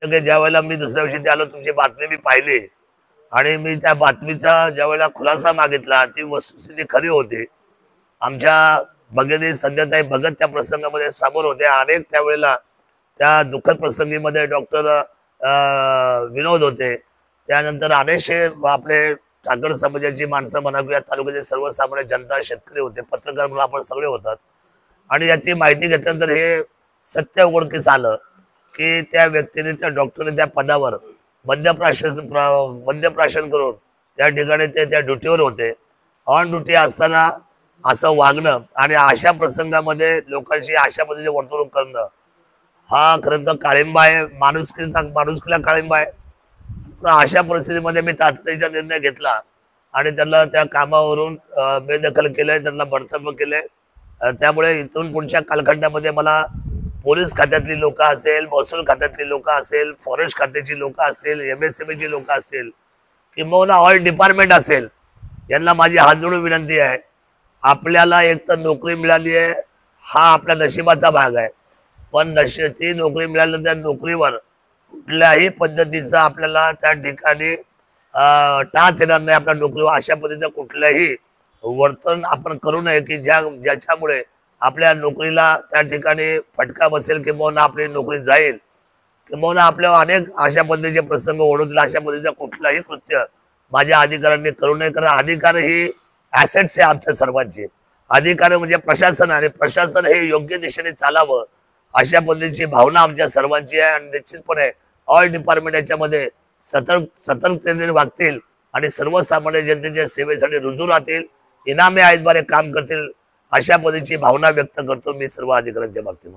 ज्या वेळेला मी दुसऱ्या दिवशी ते आलो, तुमची बातमी मी पाहिली आणि मी त्या बातमीचा ज्या वेळेला खुलासा मागितला, ती वस्तुस्थिती खरी होती. आमच्या भगिनी संध्याताई भगत त्या प्रसंगामध्ये समोर होत्या. अनेक त्यावेळेला त्या दुःखद प्रसंगीमध्ये डॉक्टर विनोद होते. त्यानंतर अनेकशे आपले ठाकर समाजाची माणसं म्हणा किंवा तालुक्याचे सर्वसामान्य जनता, शेतकरी होते, पत्रकार म्हणून आपण सगळे होतात. आणि याची माहिती घेतल्यानंतर हे सत्य उघडकीस आलं की त्या व्यक्तीने, त्या डॉक्टरने त्या पदावर मद्यप्राशन करून त्या ठिकाणी ते त्या ड्युटीवर होते. ऑन ड्युटी असताना असं वागणं आणि अशा प्रसंगामध्ये लोकांशी अशा पद्धतीने वर्तणूक करणं, हा खरं तर काळिंबा आहे, माणुसकीला काळिंबा आहे. पण अशा परिस्थितीमध्ये मी तातडीचा निर्णय घेतला आणि त्यांना त्या कामावरून बेदखल केलंय, त्यांना बडतर्फ केलंय. त्यामुळे इथून पुढच्या कालखंडामध्ये मला पोलीस खात्यातली लोक असेल, महसूल खात्यातली लोक असेल, फॉरेस्ट खात्याची लोक असतील, MSMEची लोक असतील, किंवा ऑल डिपार्टमेंट असेल, यांना माझी हात जोडून विनंती आहे, आपल्याला एक तर नोकरी मिळाली आहे, हा आपल्या नशिबाचा भाग आहे. पण ती नोकरी मिळाल्यानंतर त्या नोकरीवर कुठल्याही पद्धतीचा आपल्याला त्या ठिकाणी टाच येणार नाही आपल्या नोकरीवर. अशा पद्धतीचं कुठलंही वर्तन आपण करू नये की ज्याच्यामुळे आपल्या नोकरीला त्या ठिकाणी फटका बसेल किंवा आपली नोकरी जाईल, किंवा आपल्यावर अनेक अशा पद्धतीचे प्रसंग ओढवतील. अशा पद्धतीचं कुठलंही कृत्य माझ्या अधिकाऱ्यांनी करू नये. कारण अधिकार ही ऍसेट्स आहे आमच्या सर्वांचे. अधिकार म्हणजे प्रशासन, आणि प्रशासन हे योग्य दिशेने चालावं अशा पद्धतीची भावना आमच्या सर्वांची आहे. आणि निश्चितपणे ऑल डिपार्टमेंट याच्यामध्ये सतर्कतेने वागतील आणि सर्वसामान्य जनतेच्या सेवेसाठी रुजू राहतील, इनामी आयोजद्वारे काम करतील, अशा पद्धतीची भावना व्यक्त करतो मी सर्व अधिकाऱ्यांच्या बाबतीमध्ये.